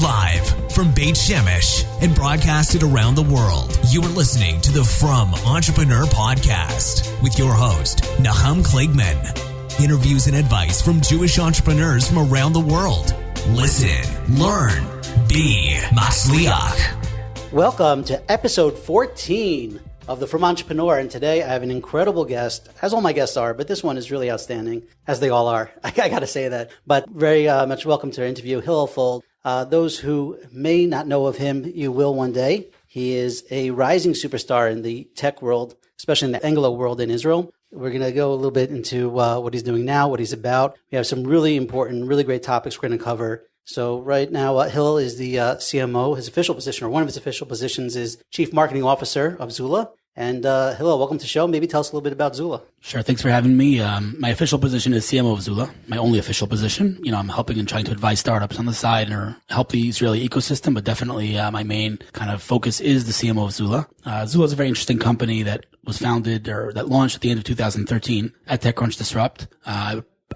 Live from Beit Shemesh and broadcasted around the world, you are listening to the From Entrepreneur Podcast with your host, Nahum Kligman. Interviews and advice from Jewish entrepreneurs from around the world. Listen, learn, be Matzliach. Welcome to episode 14 of the From Entrepreneur, and today I have an incredible guest, as all my guests are, but this one is really outstanding, as they all are. I got to say that. But very much welcome to our interview, Hillel Fuld. Those who may not know of him, you will one day. He is a rising superstar in the tech world, especially in the Anglo world in Israel. We're going to go a little bit into what he's doing now, what he's about. We have some really important, really great topics we're going to cover. So right now, Hillel is the CMO. His official position, or one of his official positions, is Chief Marketing Officer of Zula. And Hillel, welcome to the show. Maybe tell us a little bit about Zula. Sure. Thanks for having me. My official position is CMO of Zula, my only official position. I'm helping and trying to advise startups on the side or help the Israeli ecosystem, but definitely my main kind of focus is the CMO of Zula. Zula is a very interesting company that was founded or that launched at the end of 2013 at TechCrunch Disrupt.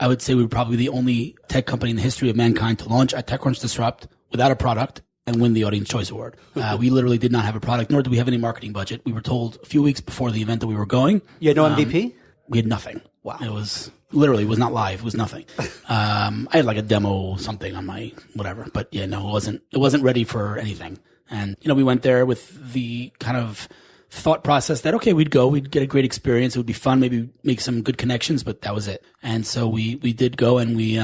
I would say we were probably the only tech company in the history of mankind to launch at TechCrunch Disrupt without a product and win the Audience Choice Award. We literally did not have a product, nor did we have any marketing budget. We were told a few weeks before the event that we were going. You had no MVP? We had nothing. Wow. It was not live. It was nothing. I had like a demo something on my whatever, but yeah, no, it wasn't ready for anything. And, we went there with the kind of thought process that, okay, we'd get a great experience. It would be fun, maybe make some good connections, but that was it. And so we did go, and we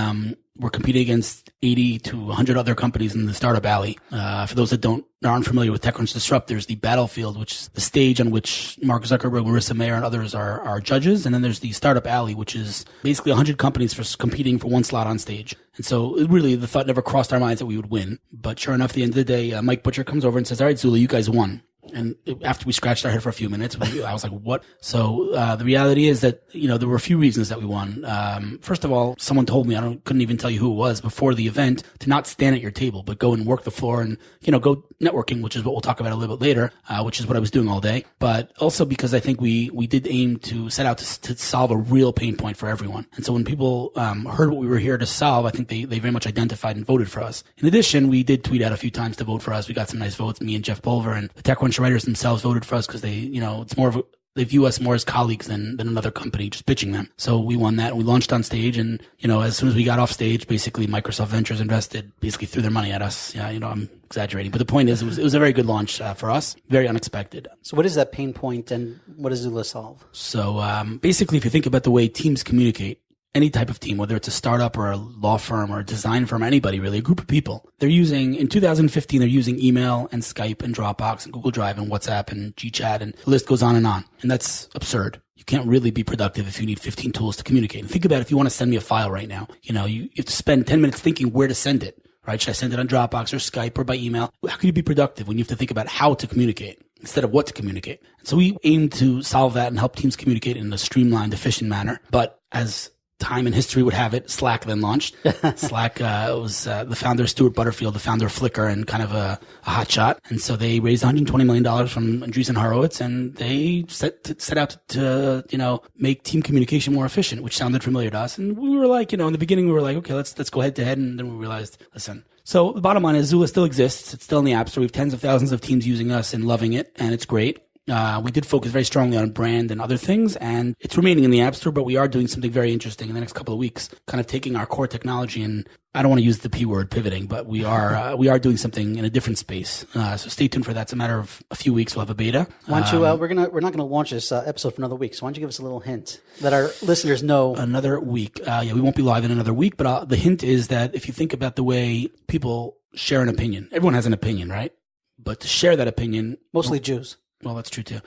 were competing against 80 to 100 other companies in the startup alley. For those that aren't familiar with TechCrunch Disrupt, there's the battlefield, which is the stage on which Mark Zuckerberg, Marissa Mayer, and others are judges. And then there's the startup alley, which is basically 100 companies competing for one slot on stage. And so really the thought never crossed our minds that we would win. But sure enough, at the end of the day, Mike Butcher comes over and says, all right, Zula, you guys won. And after we scratched our head for a few minutes, I was like, what? So the reality is that, there were a few reasons that we won. First of all, someone told me, couldn't even tell you who it was, before the event, to not stand at your table, but go and work the floor and, go networking, which is what we'll talk about a little bit later, which is what I was doing all day. But also because I think we did aim to set out to solve a real pain point for everyone. And so when people heard what we were here to solve, I think they very much identified and voted for us. In addition, we did tweet out a few times to vote for us. We got some nice votes, me and Jeff Pulver, and the TechCrunch writers themselves voted for us because it's more of they view us more as colleagues than another company just pitching them. So we won that, and we launched on stage, and as soon as we got off stage, basically Microsoft Ventures invested, basically threw their money at us. Yeah, I'm exaggerating, but the point is it was a very good launch for us, very unexpected. So what is that pain point, and what does Zula solve? So basically, if you think about the way teams communicate, any type of team, whether it's a startup or a law firm or a design firm, anybody really, a group of people, in 2015, they're using email and Skype and Dropbox and Google Drive and WhatsApp and GChat, and the list goes on. And that's absurd. You can't really be productive if you need 15 tools to communicate. And think about if you want to send me a file right now, you have to spend 10 minutes thinking where to send it, right? Should I send it on Dropbox or Skype or by email? How can you be productive when you have to think about how to communicate instead of what to communicate? And so we aim to solve that and help teams communicate in a streamlined, efficient manner. But as time and history would have it, Slack then launched. Slack was the founder, Stuart Butterfield, the founder of Flickr, and kind of a hot shot. And so they raised $120 million from Andreessen Horowitz, and they set out to make team communication more efficient, which sounded familiar to us. And we were like, in the beginning, we were like, okay, let's go head to head. And then we realized, listen. So the bottom line is Zula still exists. It's still in the App Store. We have tens of thousands of teams using us and loving it, and it's great. We did focus very strongly on brand and other things, and it's remaining in the App Store, but we are doing something very interesting in the next couple of weeks, kind of taking our core technology, and I don't want to use the P word, pivoting, but we are doing something in a different space. So stay tuned for that. It's a matter of a few weeks. We'll have a beta. Why don't you, we're not going to launch this episode for another week, so why don't you give us a little hint that our listeners know? Another week. We won't be live in another week, but the hint is that if you think about the way people share an opinion, everyone has an opinion, right? But to share that opinion, mostly Jews. Well, that's true too.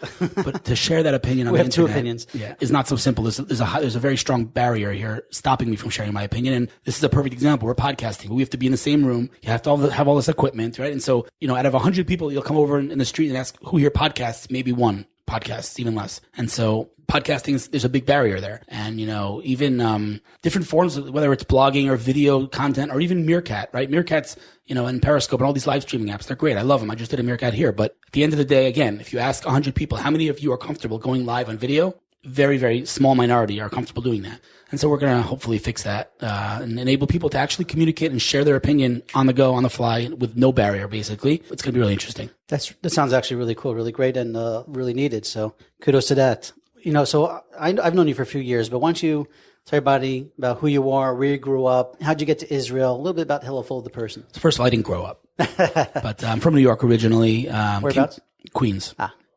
But to share that opinion on we the have internet, two opinions. Yeah, is not so simple. There's a very strong barrier here stopping me from sharing my opinion. And this is a perfect example. We're podcasting. We have to be in the same room. You have to have all this equipment, right? And so, out of 100 people, you'll come over in the street and ask who here podcasts. Maybe one podcasts, even less. And so podcasting there's a big barrier there. And, even different forms, whether it's blogging or video content or even Meerkat, right? Meerkat's, and Periscope and all these live streaming apps, they're great. I love them. I just did a Meerkat here. But at the end of the day, again, if you ask 100 people, how many of you are comfortable going live on video? very, very small minority are comfortable doing that. And so we're going to hopefully fix that and enable people to actually communicate and share their opinion on the go, on the fly, with no barrier, basically. It's going to be really interesting. That sounds actually really cool, really great, and really needed. So kudos to that. So I've known you for a few years, but why don't you tell everybody about who you are, where you grew up, how'd you get to Israel, a little bit about Hillel Fuld, the person. So first of all, I didn't grow up, but I'm from New York originally. Whereabouts? Queens.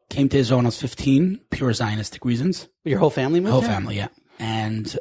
Came to Israel when I was 15, pure Zionistic reasons. Your whole family moved Whole there? family, yeah. And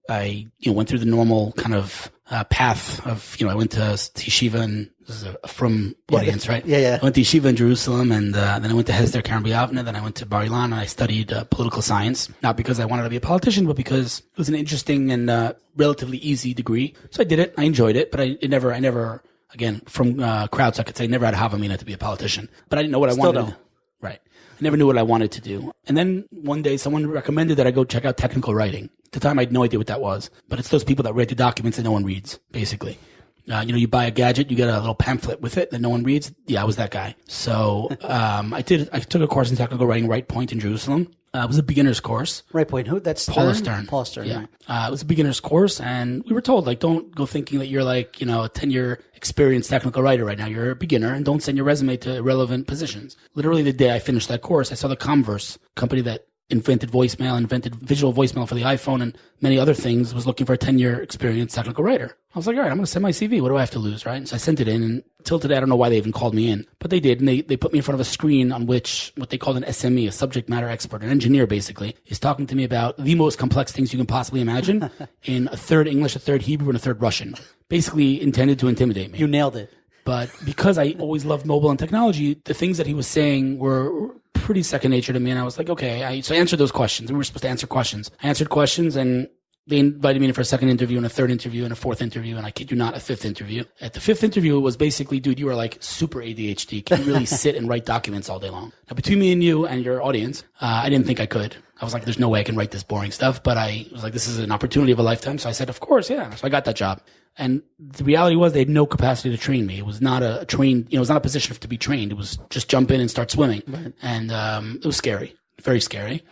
I went through the normal kind of path of, I went to yeshiva, and this is a from audience, right? Yeah. I went to yeshiva in Jerusalem, and then I went to Hesder Karen B'Yavneh, then I went to Bar Ilan, and I studied political science, not because I wanted to be a politician, but because it was an interesting and relatively easy degree. So I did it. I enjoyed it, but I never, again, from crowds, I could say never had Havamina to be a politician, but I didn't know what I wanted. Don't. Right. I never knew what I wanted to do. And then one day someone recommended that I go check out technical writing. At the time, I had no idea what that was, but it's those people that write the documents that no one reads, basically. You buy a gadget, you get a little pamphlet with it that no one reads. Yeah, I was that guy. So I took a course in technical writing, Right Point in Jerusalem. It was a beginner's course. Right Point, who? That's Paula Stern. Paula Stern, yeah. Right. It was a beginner's course, and we were told, don't go thinking that you're a 10-year experienced technical writer right now. You're a beginner, and don't send your resume to irrelevant positions. Literally the day I finished that course, I saw the Converse company that invented voicemail, invented visual voicemail for the iPhone and many other things, was looking for a 10-year experienced technical writer. I was like, all right, I'm going to send my CV. What do I have to lose, right? And so I sent it in, and till today, I don't know why they even called me in, but they did. And they put me in front of a screen on which what they called an SME, a subject matter expert, an engineer, basically, is talking to me about the most complex things you can possibly imagine in a third English, a third Hebrew, and a third Russian, basically intended to intimidate me. You nailed it. But because I always loved mobile and technology, the things that he was saying were pretty second nature to me. And I was like, okay. So I answered those questions. We were supposed to answer questions. I answered questions, and they invited me in for a second interview and a third interview and a fourth interview. And I kid you not, a fifth interview. At the fifth interview, it was basically, dude, you are super ADHD. Can you really sit and write documents all day long? Now, between me and you and your audience, I didn't think I could. I was like, there's no way I can write this boring stuff. But I was like, this is an opportunity of a lifetime. So I said, of course, yeah. So I got that job. And the reality was they had no capacity to train me. It was not a trained, it was not a position to be trained. It was just jump in and start swimming. Right. And it was scary, very scary.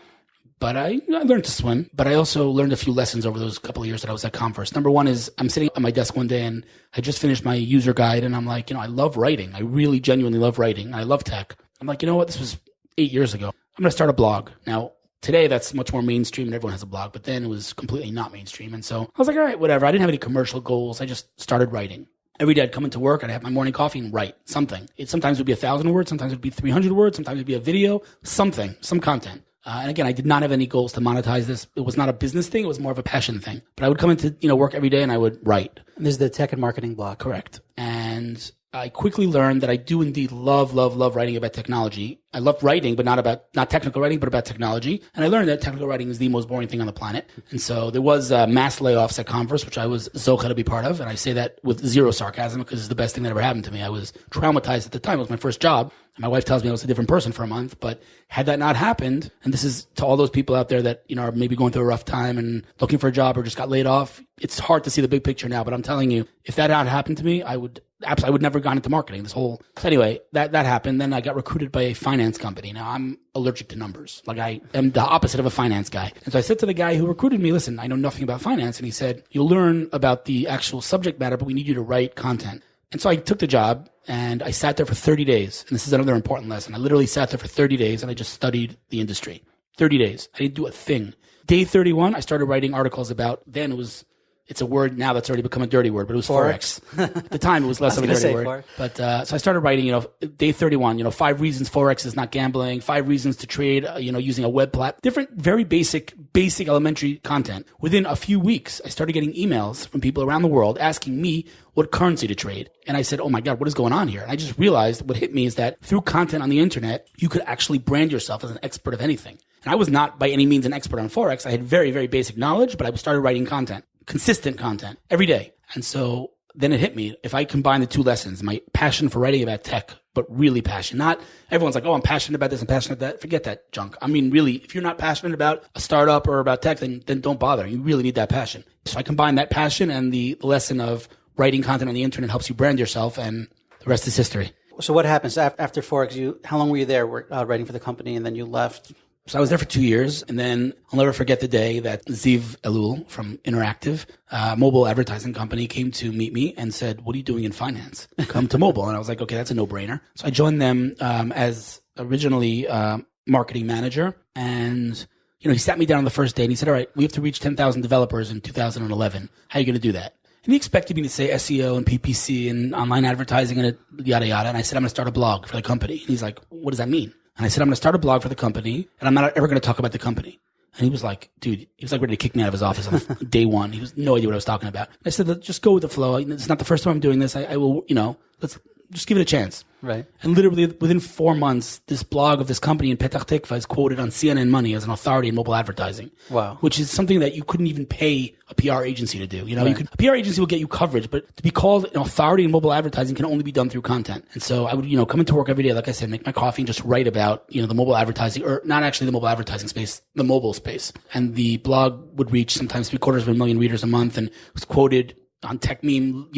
But I learned to swim. But I also learned a few lessons over those couple of years that I was at Converse. Number one is I'm sitting at my desk one day, and I just finished my user guide, and I'm like, I love writing. I really genuinely love writing. I love tech. I'm like, you know what? This was 8 years ago. I'm going to start a blog. Now, today, that's much more mainstream and everyone has a blog, but then it was completely not mainstream. And so I was like, all right, whatever. I didn't have any commercial goals. I just started writing. Every day I'd come into work, I'd have my morning coffee and write something. Sometimes it would be 1,000 words, sometimes it would be 300 words, sometimes it would be a video, something, some content. And again, I did not have any goals to monetize this. It was not a business thing. It was more of a passion thing. But I would come into work every day and I would write. And this is the tech and marketing blog. Correct. And I quickly learned that I do indeed love writing about technology. I love writing, but not technical writing, but about technology. And I learned that technical writing is the most boring thing on the planet. And so there was mass layoffs at Converse, which I was zocha to be part of. And I say that with zero sarcasm because it's the best thing that ever happened to me. I was traumatized at the time. It was my first job. And my wife tells me I was a different person for a month. But had that not happened, and this is to all those people out there that, are maybe going through a rough time and looking for a job or just got laid off, it's hard to see the big picture now. But I'm telling you, if that had happened to me, I would never have gone into marketing. So anyway, that happened. Then I got recruited by a finance company. Now I'm allergic to numbers. Like I am the opposite of a finance guy. And so I said to the guy who recruited me, listen, I know nothing about finance. And he said, you'll learn about the actual subject matter, but we need you to write content. And so I took the job and I sat there for 30 days. And this is another important lesson. I literally sat there for 30 days and I just studied the industry. 30 days. I didn't do a thing. Day 31, I started writing articles about, then it's a word now that's already become a dirty word, but it was Forex. At the time, it was less of a dirty word. But so I started writing, day 31, 5 reasons Forex is not gambling, 5 reasons to trade, using a web platform. Different, very basic elementary content. Within a few weeks, I started getting emails from people around the world asking me what currency to trade. And I said, oh my God, what is going on here? And I just realized what hit me is that through content on the internet, you could actually brand yourself as an expert of anything. And I was not by any means an expert on Forex. I had very, very basic knowledge, but I started writing content. Consistent content every day. And so then it hit me. If I combine the two lessons, my passion for writing about tech, but really passion, not everyone's like, oh, I'm passionate about this, I'm passionate about that. Forget that junk. I mean, really, if you're not passionate about a startup or about tech, then don't bother. You really need that passion. So I combine that passion and the lesson of writing content on the internet helps you brand yourself, and the rest is history. So what happens after Forex? How long were you there writing for the company, and then you left? So I was there for 2 years, and then I'll never forget the day that Ziv Elul from Interactive, mobile advertising company, came to meet me and said, "What are you doing in finance? Come to mobile." And I was like, "Okay, that's a no-brainer." So I joined them as originally marketing manager, and he sat me down on the first day and he said, "All right, we have to reach 10,000 developers in 2011. How are you going to do that?" And he expected me to say SEO and PPC and online advertising and yada yada. And I said, "I'm going to start a blog for the company." And he's like, "What does that mean?" And I said, "I'm going to start a blog for the company, and I'm not ever going to talk about the company." And he was like, dude, he was like ready to kick me out of his office on day one. He was no idea what I was talking about. I said, "Just go with the flow. It's not the first time I'm doing this. I will, let's just give it a chance." Right. And literally within 4 months, this blog of this company in Petach Tikva is quoted on CNN Money as an authority in mobile advertising. Wow. Which is something that you couldn't even pay a PR agency to do. Right. A PR agency will get you coverage, but to be called an authority in mobile advertising can only be done through content. And so I would, come into work every day, like I said, make my coffee and just write about, the mobile advertising, or not actually the mobile advertising space, the mobile space. And the blog would reach sometimes 750,000 readers a month and was quoted on Tech Meme,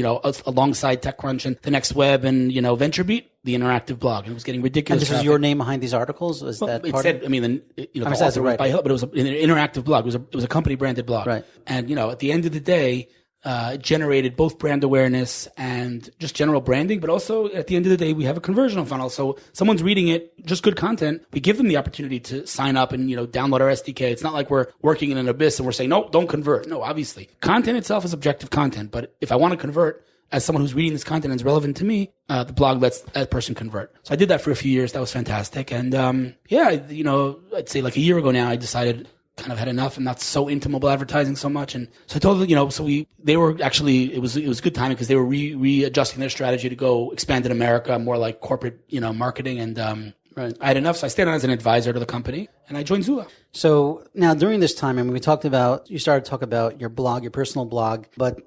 alongside TechCrunch and The Next Web and, VentureBeat, the interactive blog. And it was getting ridiculous. And this was your name behind these articles? Was that part of it? The author was by Hillel, but it was an interactive blog. It was a company branded blog. Right. And, at the end of the day, it generated both brand awareness and just general branding, but also at the end of the day, we have a conversion funnel. So someone's reading it, just good content. We give them the opportunity to sign up and, download our SDK. It's not like we're working in an abyss and we're saying, no, don't convert. No, obviously. Content itself is objective content. But if I want to convert, as someone who's reading this content and is relevant to me, the blog lets that person convert. So I did that for a few years. That was fantastic. And, I'd say like a year ago now, I decided kind of had enough. I'm not so into mobile advertising so much. And so I told them, they were actually, it was good timing because they were readjusting their strategy to go expand in America, more like corporate, marketing. And, right. I had enough. So I stayed on as an advisor to the company and I joined Zula. So now during this time, you started to talk about your blog, your personal blog, but,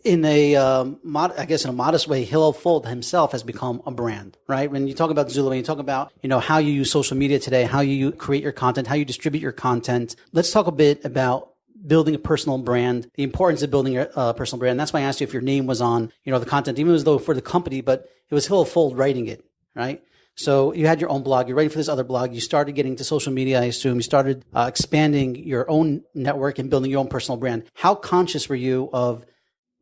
in a modest way, Hillel Fuld himself has become a brand, right? When you talk about Zula, when you talk about, how you use social media today, how you create your content, how you distribute your content, let's talk a bit about building a personal brand, the importance of building a personal brand. That's why I asked you if your name was on, the content, even as though for the company, but it was Hillel Fuld writing it, right? So you had your own blog. You're writing for this other blog. You started getting to social media, I assume. You started expanding your own network and building your own personal brand. How conscious were you of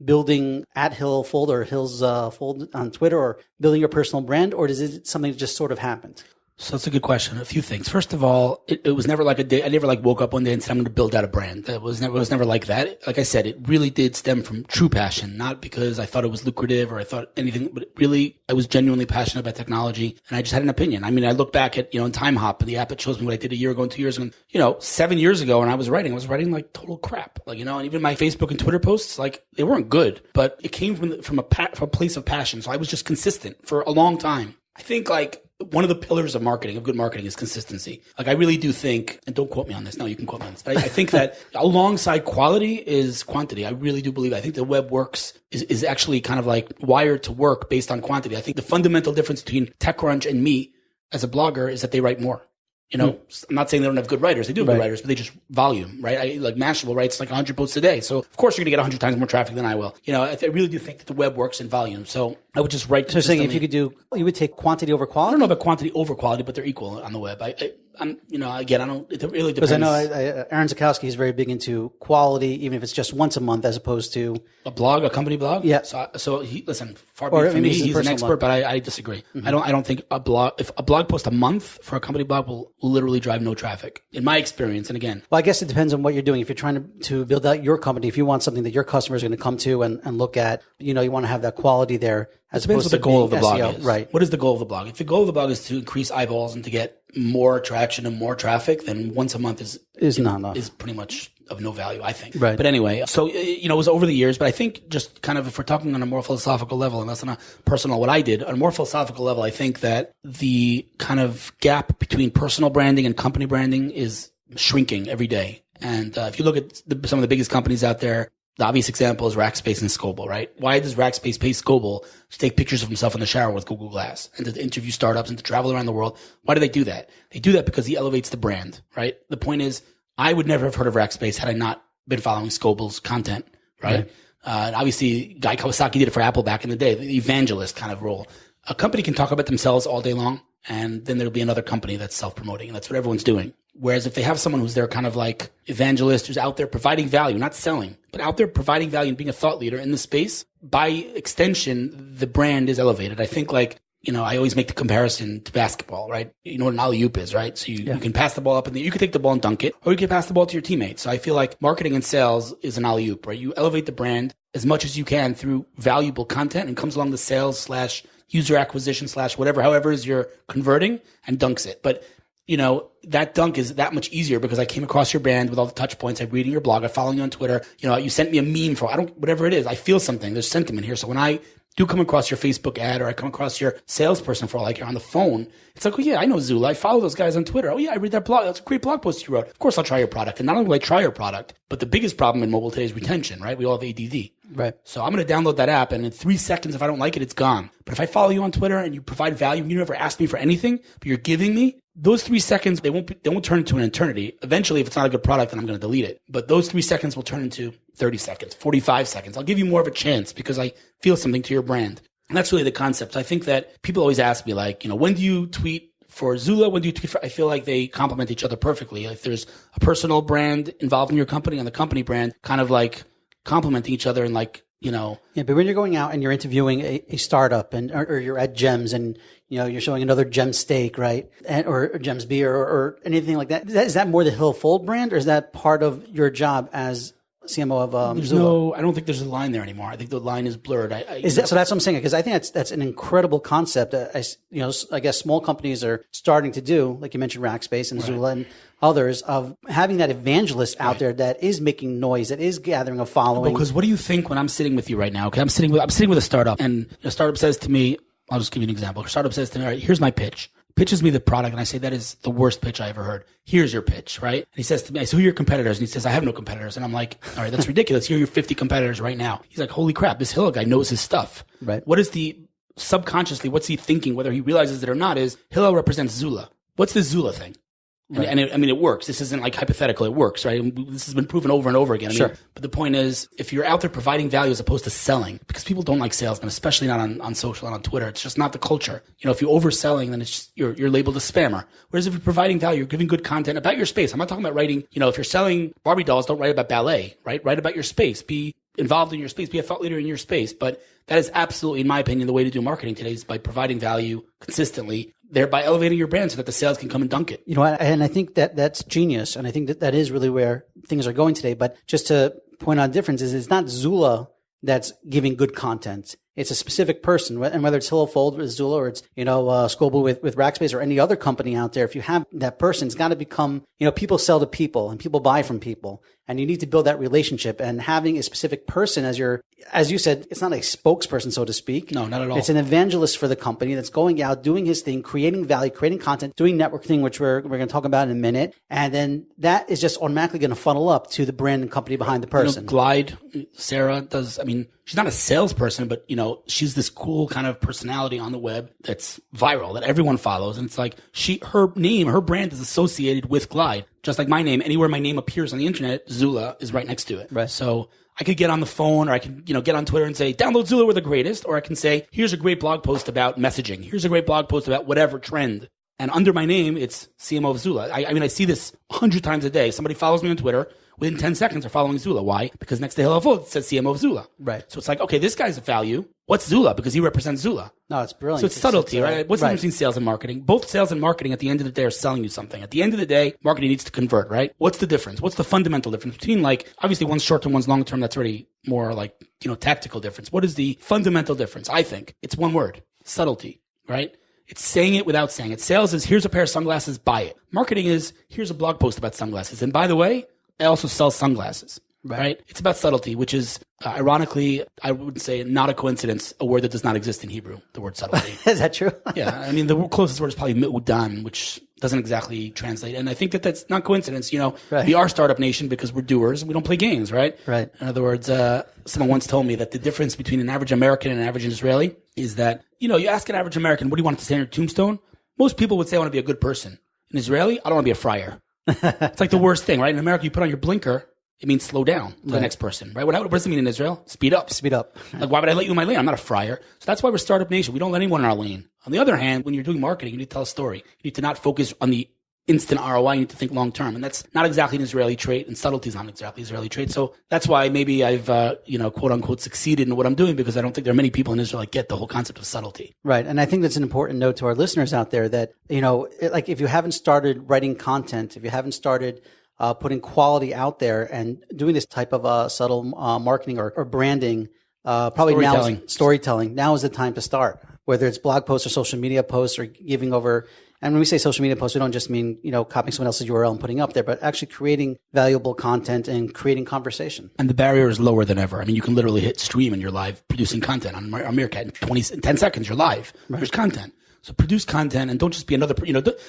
building at Hillel Fuld or Hill's Fuld on Twitter, or building your personal brand, or is it something that just sort of happened? So that's a good question. A few things. First of all, it was never like a day. I never woke up one day and said, "I'm going to build out a brand." It was never like that. Like I said, it really did stem from true passion, not because I thought it was lucrative or I thought anything, but really, I was genuinely passionate about technology and I just had an opinion. I mean, I look back at, in Time Hop, the app that shows me what I did a year ago and 2 years ago, 7 years ago when I was writing like total crap. And even my Facebook and Twitter posts, they weren't good, but it came from a place of passion. So I was just consistent for a long time. I think one of the pillars of good marketing is consistency. I really do think, and don't quote me on this. No, you can quote me on this. But I think that alongside quality is quantity. I really do believe that. I think the web works is actually kind of wired to work based on quantity. I think the fundamental difference between TechCrunch and me as a blogger is that they write more. I'm not saying they don't have good writers. They do have good writers, but they just volume, right? Mashable writes 100 posts a day. So of course you're going to get 100 times more traffic than I will. I really do think that the web works in volume. So I would just write. So saying if you would take quantity over quality? I don't know about quantity over quality, but they're equal on the web. I'm, again, I don't, it really depends. Because I know Aaron Zakowski is very big into quality, even if it's just once a month, as opposed to a company blog. Yeah. So he, listen, far be it from me, he's an expert, but I disagree. Mm-hmm. I don't think if a blog post a month for a company blog will literally drive no traffic in my experience. And again, well, I guess it depends on what you're doing. If you're trying to build out your company, if you want something that your customers are going to come to and look at, you want to have that quality there. As depends what the goal of the blog is. Right. What is the goal of the blog? If the goal of the blog is to increase eyeballs and to get more traction and more traffic, then once a month is not enough. Is pretty much of no value, I think. Right. But anyway, so, it was over the years, but I think just kind of if we're talking on a more philosophical level, and that's not personal what I did, on a more philosophical level, I think that the kind of gap between personal branding and company branding is shrinking every day. And if you look at some of the biggest companies out there, the obvious example is Rackspace and Scoble, right? Why does Rackspace pay Scoble to take pictures of himself in the shower with Google Glass and to interview startups and to travel around the world? Why do they do that? They do that because he elevates the brand, right? The point is, I would never have heard of Rackspace had I not been following Scoble's content, right? And obviously, Guy Kawasaki did it for Apple back in the day, the evangelist kind of role. a company can talk about themselves all day long, and then there'll be another company that's self-promoting, and that's what everyone's doing. Whereas if they have someone who's their kind of like evangelist, who's out there providing value, not selling, but out there providing value and being a thought leader in the space, by extension, the brand is elevated. I think like, I always make the comparison to basketball, right? You know what an alley-oop is, right? So you can pass the ball up, and you can take the ball and dunk it, or you can pass the ball to your teammates. So I feel like marketing and sales is an alley-oop, right? You elevate the brand as much as you can through valuable content, and comes along the sales / user acquisition / whatever, however is you're converting, and dunks it. But that dunk is that much easier because I came across your brand with all the touch points. I'm reading your blog. I follow you on Twitter. You sent me a meme whatever it is. I feel something. There's sentiment here. So when I do come across your Facebook ad, or I come across your salesperson for all I care on the phone, it's like, oh yeah, I know Zula. I follow those guys on Twitter. Oh yeah, I read that blog. That's a great blog post you wrote. Of course I'll try your product. And not only will I try your product, but the biggest problem in mobile today is retention, right? We all have ADD. Right. So I'm going to download that app, and in 3 seconds, if I don't like it, it's gone. But if I follow you on Twitter and you provide value, and you never ask me for anything, but you're giving me, those 3 seconds, they won't turn into an eternity. Eventually, if it's not a good product, then I'm going to delete it. But those 3 seconds will turn into 30 seconds, 45 seconds. I'll give you more of a chance because I feel something to your brand. And that's really the concept. I think that people always ask me like, when do you tweet for Zula? When do you tweet for, I feel like they complement each other perfectly. If there's a personal brand involved in your company and the company brand kind of like complementing each other and like, Yeah, but when you're going out and you're interviewing a startup or you're at Gems and, you're showing another Gem steak, right? Or Gems beer or anything like that. Is that more the Hillel Fuld brand, or is that part of your job as CMO of Zula? I don't think there's a line there anymore. I think the line is blurred. So that's what I'm saying, because I think that's an incredible concept. I guess small companies are starting to do, like you mentioned, Rackspace and Zula and others, of having that evangelist out there that is making noise, that is gathering a following. Because what do you think when I'm sitting with you right now? Okay, I'm sitting with a startup, and a startup says to me, I'll just give you an example. A startup says to me, all right, here's my pitch. Pitches me the product, and I say, that is the worst pitch I ever heard. Here's your pitch, right? And he says to me, I say, who are your competitors? And he says, I have no competitors. And I'm like, all right, that's ridiculous. Here are your 50 competitors right now. He's like, holy crap, this Hillel guy knows his stuff. Right. What is subconsciously, what's he thinking, whether he realizes it or not, is Hillel represents Zula. What's this Zula thing? Right. And it works. This isn't like hypothetical. It works, right? This has been proven over and over again. Sure. But the point is, if you're out there providing value as opposed to selling, because people don't like salesmen, especially not on social and on Twitter. It's just not the culture. If you're overselling, then it's just, you're labeled a spammer. Whereas if you're providing value, you're giving good content about your space. I'm not talking about writing, if you're selling Barbie dolls, don't write about ballet, right? Write about your space. Be involved in your space. Be a thought leader in your space. But that is absolutely, in my opinion, the way to do marketing today is by providing value consistently, thereby elevating your brand so that the sales can come and dunk it. And I think that's genius. And I think that is really where things are going today. But just to point out differences, it's not Zula that's giving good content. It's a specific person, and whether it's Hillel Fuld with Zula or it's, Scoble with Rackspace or any other company out there, if you have that person, it's got to become, people sell to people and people buy from people. And you need to build that relationship, and having a specific person as you said, it's not a spokesperson, so to speak. No, not at all. It's an evangelist for the company that's going out, doing his thing, creating value, creating content, doing networking, which we're going to talk about in a minute. And then that is just automatically going to funnel up to the brand and company behind the person. Glide, Sarah does, she's not a salesperson, but, she's this cool kind of personality on the web that's viral, that everyone follows. And it's like her brand is associated with Glide. Just like my name, anywhere my name appears on the internet, Zula is right next to it. Right. So I could get on the phone, or I can, get on Twitter and say, download Zula, we're the greatest. Or I can say, here's a great blog post about messaging. Here's a great blog post about whatever trend. And under my name, it's CMO of Zula. I see this 100 times a day. Somebody follows me on Twitter. Within 10 seconds, they're following Zula. Why? Because next to Hillel Fuld, it says CMO of Zula. Right. So it's like, okay, this guy's a value. What's Zula? Because he represents Zula. No, it's brilliant. So it's subtlety, right? What's the difference between sales and marketing? Both sales and marketing at the end of the day are selling you something. At the end of the day, marketing needs to convert, right? What's the difference? What's the fundamental difference between, obviously one's short term, one's long term. That's already more tactical difference. What is the fundamental difference? I think it's one word: subtlety, right? It's saying it without saying it. Sales is, here's a pair of sunglasses, buy it. Marketing is, here's a blog post about sunglasses. And by the way, I also sell sunglasses, right? It's about subtlety, which is, ironically, I would say not a coincidence, a word that does not exist in Hebrew, the word subtlety. Is that true? Yeah. The closest word is probably mi'udan, which doesn't exactly translate. And I think that that's not coincidence. Right. We are startup nation because we're doers and we don't play games, right? Right. In other words, someone once told me that the difference between an average American and an average Israeli is that, you ask an average American, what do you want to say on your tombstone? Most people would say, I want to be a good person. An Israeli, I don't want to be a friar. It's like the worst thing, right? In America, you put on your blinker It means slow down to the next person, right? What does it mean in Israel? Speed up. Speed up. Like, why would I let you in my lane? I'm not a friar. So that's why we're Startup Nation. We don't let anyone in our lane. On the other hand, when you're doing marketing, you need to tell a story. You need to not focus on the instant ROI. You need to think long term. And that's not exactly an Israeli trait, and subtlety is not exactly an Israeli trait. So that's why maybe I've, quote unquote, succeeded in what I'm doing, because I don't think there are many people in Israel that get the whole concept of subtlety. Right. And I think that's an important note to our listeners out there that, like if you haven't started writing content, if you haven't started putting quality out there and doing this type of subtle marketing or branding, probably storytelling. Now is the time to start, whether it's blog posts or social media posts or giving over. And when we say social media posts, we don't just mean, copying someone else's URL and putting up there, but actually creating valuable content and creating conversation. And the barrier is lower than ever. I mean, you can literally hit stream and you're live producing content on Meerkat. In 10 seconds, you're live. Right. There's content. So produce content and don't just be another,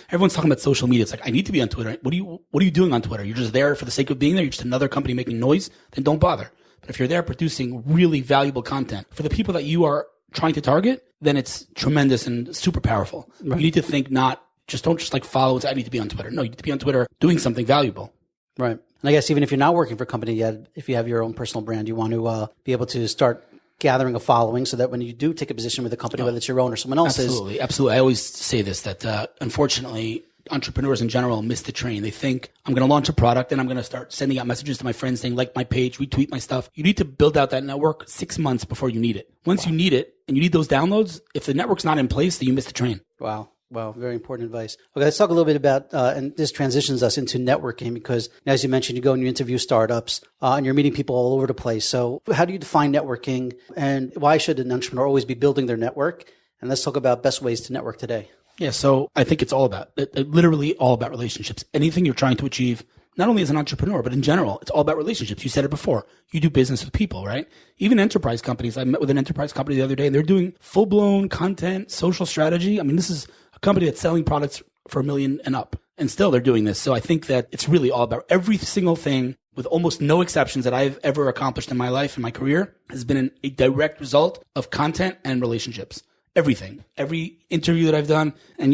everyone's talking about social media. It's like, I need to be on Twitter. What are you doing on Twitter? You're just there for the sake of being there. You're just another company making noise. Then don't bother. But if you're there producing really valuable content for the people that you are trying to target, then it's tremendous and super powerful. Right. You need to think don't just like follow. I need to be on Twitter. No, you need to be on Twitter doing something valuable. Right. And I guess even if you're not working for a company yet, if you have your own personal brand, you want to be able to start gathering a following so that when you do take a position with a company, whether it's your own or someone else's. Absolutely. I always say this, that unfortunately, entrepreneurs in general miss the train. They think, I'm going to launch a product and I'm going to start sending out messages to my friends saying, like my page, retweet my stuff. You need to build out that network 6 months before you need it. Once you need it and you need those downloads, if the network's not in place, then you miss the train. Wow. Very important advice. Okay, let's talk a little bit about, and this transitions us into networking because, as you mentioned, you go and you interview startups and you're meeting people all over the place. So how do you define networking and why should an entrepreneur always be building their network? And let's talk about best ways to network today. Yeah, so I think it's literally all about relationships. Anything you're trying to achieve, not only as an entrepreneur, but in general, it's all about relationships. You said it before. You do business with people, right? Even enterprise companies. I met with an enterprise company the other day, and they're doing full-blown content, social strategy. I mean, this is a company that's selling products for $1 million and up, and still they're doing this. So I think that it's really all about every single thing, with almost no exceptions that I've ever accomplished in my life, in my career, has been a direct result of content and relationships. Everything, every interview that I've done. And,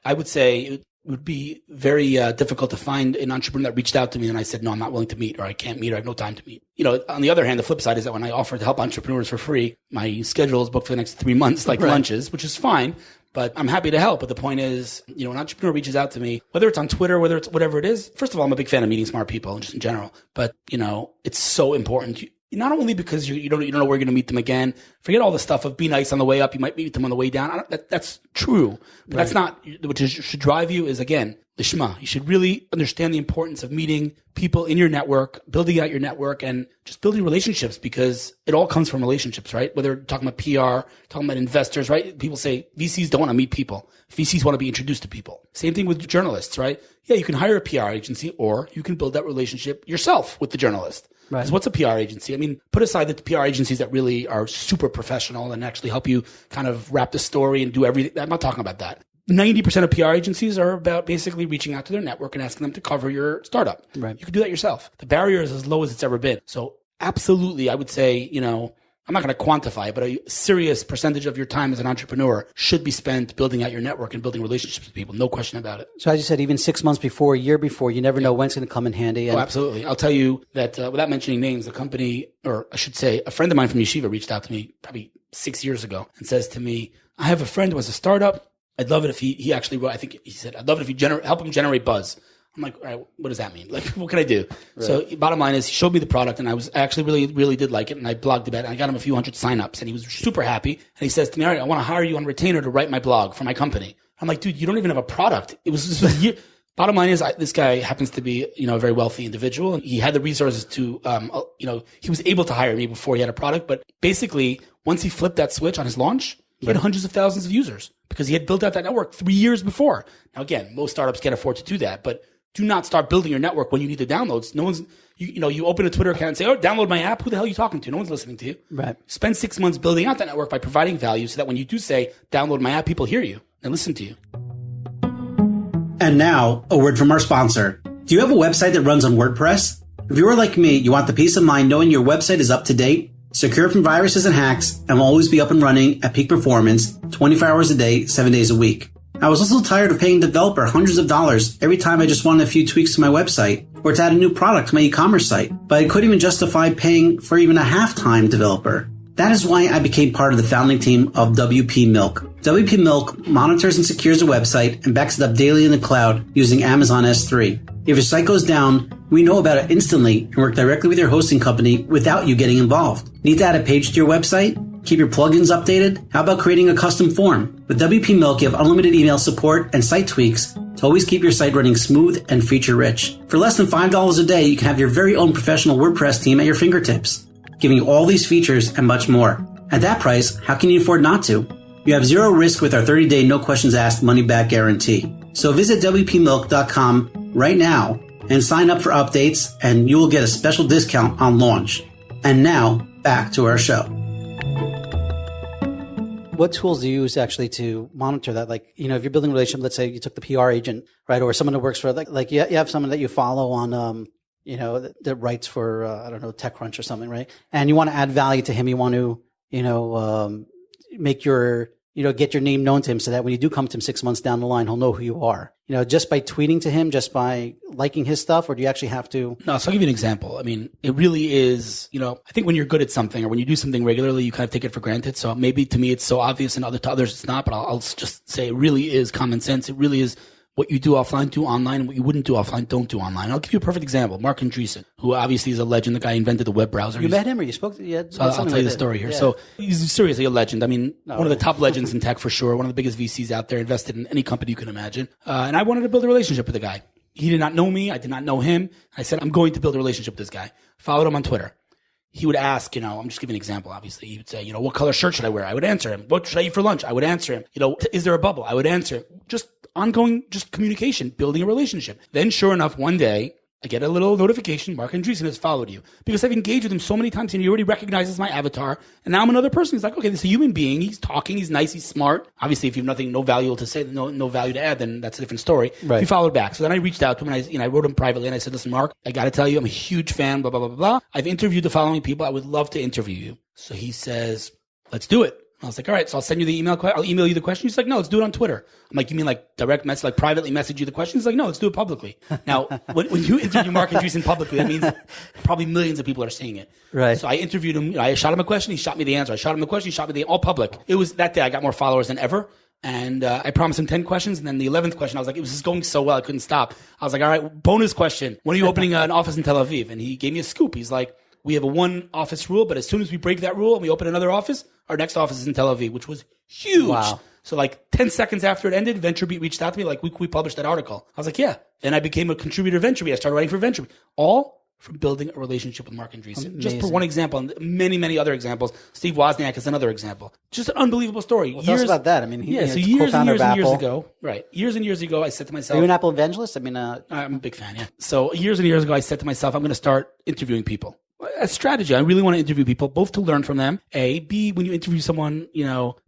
I would say it would be very difficult to find an entrepreneur that reached out to me and I said, no, I'm not willing to meet, or I can't meet, or I have no time to meet. On the other hand, the flip side is that when I offer to help entrepreneurs for free, my schedule is booked for the next 3 months, like lunches, which is fine. But I'm happy to help. But the point is, an entrepreneur reaches out to me, whether it's on Twitter, whether it's whatever it is. First of all, I'm a big fan of meeting smart people just in general. But, it's so important. Not only because you don't know where you're going to meet them again. Forget all the stuff of be nice on the way up. You might meet them on the way down. That's true. But that's not what should drive you is, again, the Shema. You should really understand the importance of meeting people in your network, building out your network, and just building relationships, because it all comes from relationships, right? Whether you're talking about PR, talking about investors, right? People say VCs don't want to meet people. VCs want to be introduced to people. Same thing with journalists, right? Yeah, you can hire a PR agency, or you can build that relationship yourself with the journalist. Right. Because what's a PR agency? I mean, put aside the PR agencies that really are super professional and actually help you kind of wrap the story and do everything. I'm not talking about that. 90% of PR agencies are about basically reaching out to their network and asking them to cover your startup. Right. You can do that yourself. The barrier is as low as it's ever been. So absolutely, I would say, I'm not going to quantify it, but a serious percentage of your time as an entrepreneur should be spent building out your network and building relationships with people. No question about it. So as you said, even 6 months before, a year before, you never know when it's going to come in handy. And absolutely. I'll tell you that without mentioning names, the company, or I should say a friend of mine from Yeshiva reached out to me probably 6 years ago and says to me, I have a friend who has a startup. I'd love it if he actually wrote, I think he said, I'd love it if you help him generate buzz. I'm like, all right, what does that mean? Like, what can I do? Right. So bottom line is he showed me the product and I actually really, really did like it. And I blogged about it. And I got him a few hundred signups and he was super happy. And he says to me, all right, I want to hire you on retainer to write my blog for my company. I'm like, dude, you don't even have a product. This was a year. Bottom line is this guy happens to be, a very wealthy individual. And he had the resources to, he was able to hire me before he had a product. But basically, once he flipped that switch on his launch, he had hundreds of thousands of users because he had built out that network 3 years before. Now, again, most startups can't afford to do that, but do not start building your network when you need the downloads. No one's, you open a Twitter account and say, oh, download my app. Who the hell are you talking to? No one's listening to you. Right. Spend 6 months building out that network by providing value so that when you do say, download my app, people hear you and listen to you. And now, a word from our sponsor. Do you have a website that runs on WordPress? If you are like me, you want the peace of mind knowing your website is up to date, secure from viruses and hacks, and will always be up and running at peak performance 24 hours a day, 7 days a week. I was also tired of paying a developer hundreds of dollars every time I just wanted a few tweaks to my website or to add a new product to my e-commerce site, but I couldn't even justify paying for even a half-time developer. That is why I became part of the founding team of WP Milk. WP Milk monitors and secures the website and backs it up daily in the cloud using Amazon S3. If your site goes down, we know about it instantly and work directly with your hosting company without you getting involved. Need to add a page to your website? Keep your plugins updated? How about creating a custom form? With WP Milk, you have unlimited email support and site tweaks to always keep your site running smooth and feature-rich. For less than $5 a day, you can have your very own professional WordPress team at your fingertips, giving you all these features and much more. At that price, how can you afford not to? You have zero risk with our 30-day no questions asked money-back guarantee. So visit WPMilk.com right now and sign up for updates, and you will get a special discount on launch. And now, back to our show. What tools do you use actually to monitor that? Like, if you're building a relationship, let's say you took the PR agent, right? Or someone that works for, like you have someone that you follow on, that writes for, TechCrunch or something, right? And you want to add value to him. You want to, make your, get your name known to him so that when you do come to him 6 months down the line, he'll know who you are. Just by tweeting to him, just by liking his stuff, or do you actually have to? No, so I'll give you an example. I mean, it really is, I think when you're good at something or when you do something regularly, you kind of take it for granted. So maybe to me it's so obvious and to others it's not, but I'll just say it really is common sense. It really is what you do offline, do online, and what you wouldn't do offline, don't do online. I'll give you a perfect example. Mark Andreessen, who obviously is a legend, the guy who invented the web browser. You met him or you spoke to him? Yeah, so I'll tell you the story here. Yeah. So he's seriously a legend. I mean, one of the top legends in tech for sure, one of the biggest VCs out there, invested in any company you can imagine. And I wanted to build a relationship with the guy. He did not know me. I did not know him. I said, I'm going to build a relationship with this guy. Followed him on Twitter. He would ask, I'm just giving an example, obviously. He would say, what color shirt should I wear? I would answer him. What should I eat for lunch? I would answer him. Is there a bubble? I would answer him. Just ongoing, just communication, building a relationship. Then sure enough, one day, I get a little notification, Mark Andreessen has followed you. Because I've engaged with him so many times and he already recognizes my avatar. And now I'm another person. He's like, okay, this is a human being. He's talking. He's nice. He's smart. Obviously, if you have no value to say, no value to add, then that's a different story. Right. He followed back. So then I reached out to him and I wrote him privately and I said, listen, Mark, I got to tell you, I'm a huge fan, blah, blah, blah, blah, blah. I've interviewed the following people. I would love to interview you. So he says, let's do it. I was like, all right, so I'll send you the email. I'll email you the question. He's like, no, let's do it on Twitter. I'm like, you mean like direct message, like privately message you the question? He's like, no, let's do it publicly. Now, when you interview Mark Andreessen publicly, that means probably millions of people are seeing it. Right. So I interviewed him. I shot him a question. He shot me the answer. I shot him the question. He shot me all public. It was that day I got more followers than ever. And I promised him 10 questions. And then the 11th question, I was like, it was just going so well. I couldn't stop. I was like, all right, bonus question. When are you opening an office in Tel Aviv? And he gave me a scoop. He's like, we have a one office rule, but as soon as we break that rule and we open another office, our next office is in Tel Aviv, which was huge. Wow. So like 10 seconds after it ended, VentureBeat reached out to me like, we published that article. I was like, yeah. And I became a contributor to VentureBeat. I started writing for VentureBeat. All from building a relationship with Mark Andreessen. Amazing. Just for one example, and many, many other examples. Steve Wozniak is another example. Just an unbelievable story. Well, tell us about that. I mean, so years and years ago, right? Years and years ago, I said to myself, are you an Apple evangelist? I mean, I'm a big fan, yeah. So years and years ago, I said to myself, I'm going to start interviewing people. A strategy. I really want to interview people, both to learn from them. A, B, when you interview someone,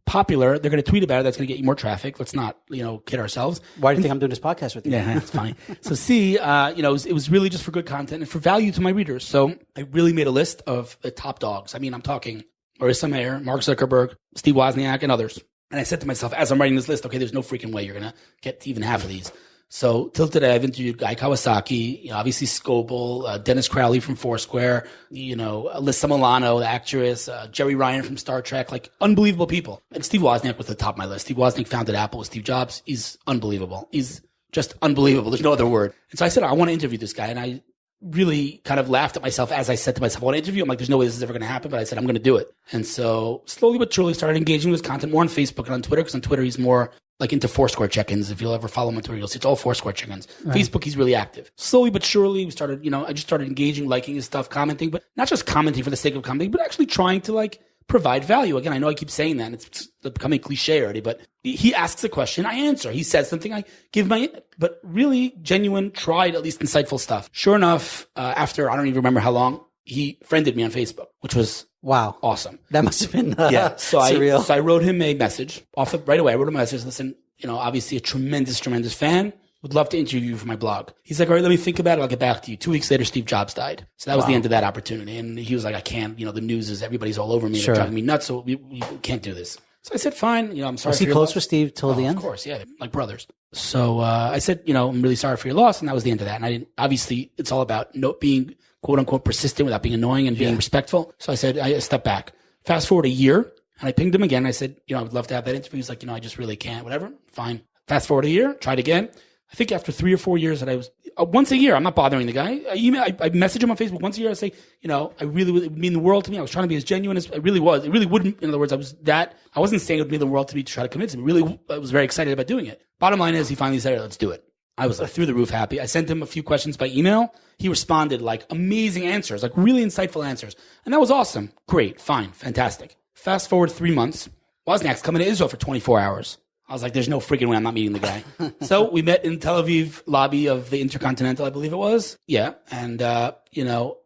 popular, they're going to tweet about it. That's going to get you more traffic. Let's not, kid ourselves. Why do you think I'm doing this podcast with you? Yeah, that's funny. So C, it was really just for good content and for value to my readers. So I really made a list of the top dogs. I mean, I'm talking Marissa Mayer, Mark Zuckerberg, Steve Wozniak, and others. And I said to myself, as I'm writing this list, okay, there's no freaking way you're going to get to even half of these. So till today, I've interviewed Guy Kawasaki, obviously Scoble, Dennis Crowley from Foursquare, Alyssa Milano, the actress, Jerry Ryan from Star Trek, like unbelievable people. And Steve Wozniak was at the top of my list. Steve Wozniak founded Apple with Steve Jobs. He's unbelievable. He's just unbelievable. There's no other word. And so I said, I want to interview this guy. And I really kind of laughed at myself as I said to myself, I want to interview him. Like, there's no way this is ever going to happen. But I said, I'm going to do it. And so slowly but surely started engaging with his content more on Facebook and on Twitter, because on Twitter he's more like into Foursquare check-ins. If you'll ever follow him on Twitter, you'll see it's all Foursquare check-ins. Right. Facebook, he's really active. Slowly but surely, we started, I just started engaging, liking his stuff, commenting, but not just commenting for the sake of commenting, but actually trying to provide value. Again, I know I keep saying that, and it's becoming cliche already, but he asks a question, I answer. He says something, I give but really genuine, tried, at least insightful stuff. Sure enough, after, I don't even remember how long, he friended me on Facebook, which was wow, awesome. That must have been surreal. So I wrote him a message right away. I wrote him a message. Listen, obviously a tremendous, tremendous fan. Would love to interview you for my blog. He's like, all right, let me think about it. I'll get back to you. 2 weeks later, Steve Jobs died. So that was the end of that opportunity. And he was like, I can't, the news is everybody's all over me. They're driving me nuts. So we can't do this. So I said, fine. I'm sorry. Was he close with Steve till the end? Of course, yeah, like brothers. So I said, I'm really sorry for your loss, and that was the end of that. And I didn't. Obviously, it's all about being quote unquote persistent without being annoying and being respectful. So I said, I stepped back. Fast forward a year, and I pinged him again. I said, I would love to have that interview. He's like, I just really can't. Whatever, fine. Fast forward a year, tried again. I think after 3 or 4 years that I was once a year, I'm not bothering the guy. I message him on Facebook once a year. I say, I really would mean the world to me. I was trying to be as genuine as I really was. It really wouldn't. In other words, I wasn't saying it would mean the world to me to try to convince him. Really, I was very excited about doing it. Bottom line is, he finally said, let's do it. I was through the roof happy. I sent him a few questions by email. He responded like amazing answers, like really insightful answers. And that was awesome. Great. Fine. Fantastic. Fast forward 3 months. Wozniak's coming to Israel for 24 hours. I was like, there's no freaking way I'm not meeting the guy. So we met in Tel Aviv lobby of the Intercontinental, I believe it was. Yeah. And,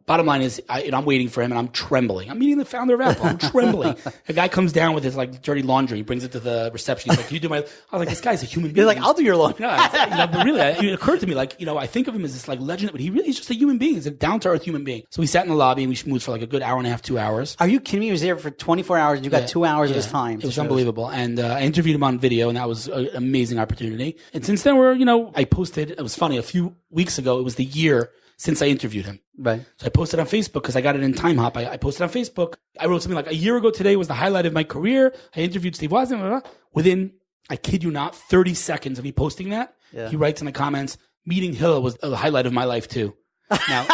bottom line is, I'm waiting for him and I'm trembling. I'm meeting the founder of Apple. I'm trembling. A guy comes down with his like dirty laundry. He brings it to the reception. He's like, can you do my, I was like, this guy's a human being. You're like, I'll do your laundry. But really, it occurred to me, like, I think of him as this like legend, but he's just a human being. He's a down to earth human being. So we sat in the lobby and we schmoozed for like a good hour and a half, 2 hours. Are you kidding me? He was there for 24 hours and you got 2 hours of his time. It was unbelievable. And I interviewed him on video, and that was an amazing opportunity. And since then, I posted, it was funny, a few weeks ago, it was the year since I interviewed him. Right. So I posted on Facebook because I got it in Time Hop. I posted on Facebook. I wrote something like, a year ago today was the highlight of my career. I interviewed Steve Wozniak. Blah, blah, blah. Within, I kid you not, 30 seconds of me posting that, he writes in the comments, meeting Hillel was the highlight of my life too. Now,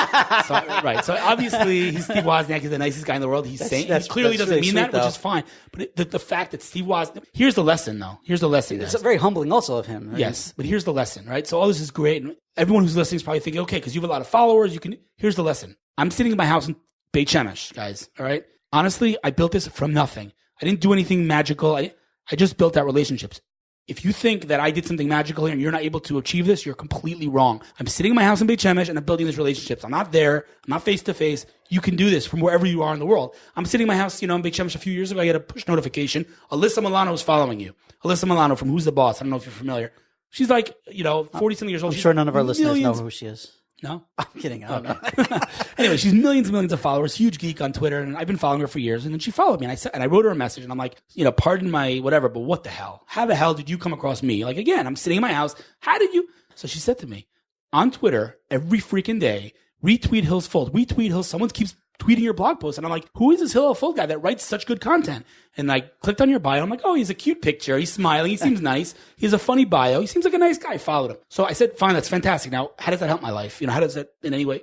So obviously he's Steve Wozniak. He's the nicest guy in the world. He clearly doesn't mean that, which is fine. But the fact that Steve Wozniak, here's the lesson though. Here's the lesson. It's very humbling also of him. Right? Yes. But here's the lesson, right? So all this is great. And everyone who's listening is probably thinking, okay, because you have a lot of followers, here's the lesson. I'm sitting in my house in Beit Shemesh, guys. All right. Honestly, I built this from nothing. I didn't do anything magical. I just built out relationships. If you think that I did something magical here and you're not able to achieve this, you're completely wrong. I'm sitting in my house in Beit Shemesh and I'm building these relationships. I'm not there. I'm not face to face. You can do this from wherever you are in the world. I'm sitting in my house, in Beit Shemesh a few years ago. I got a push notification. Alyssa Milano is following you. Alyssa Milano from Who's the Boss? I don't know if you're familiar. She's like, 40-something years old. I'm sure none of our listeners know who she is. No? I'm kidding. I don't know. Anyway, she's millions and millions of followers, huge geek on Twitter, and I've been following her for years. And then she followed me, and I wrote her a message, and I'm like, pardon my whatever, but what the hell? How the hell did you come across me? Like, again, I'm sitting in my house. How did you? So she said to me, on Twitter, every freaking day, retweet Hillel Fuld. Retweet Hillel. Someone keeps tweeting your blog post. And I'm like, who is this Hillel Fuld guy that writes such good content? And I clicked on your bio. I'm like, oh, he's a cute picture. He's smiling. He seems nice. He has a funny bio. He seems like a nice guy. I followed him. So I said, fine, that's fantastic. Now, how does that help my life? How does that in any way?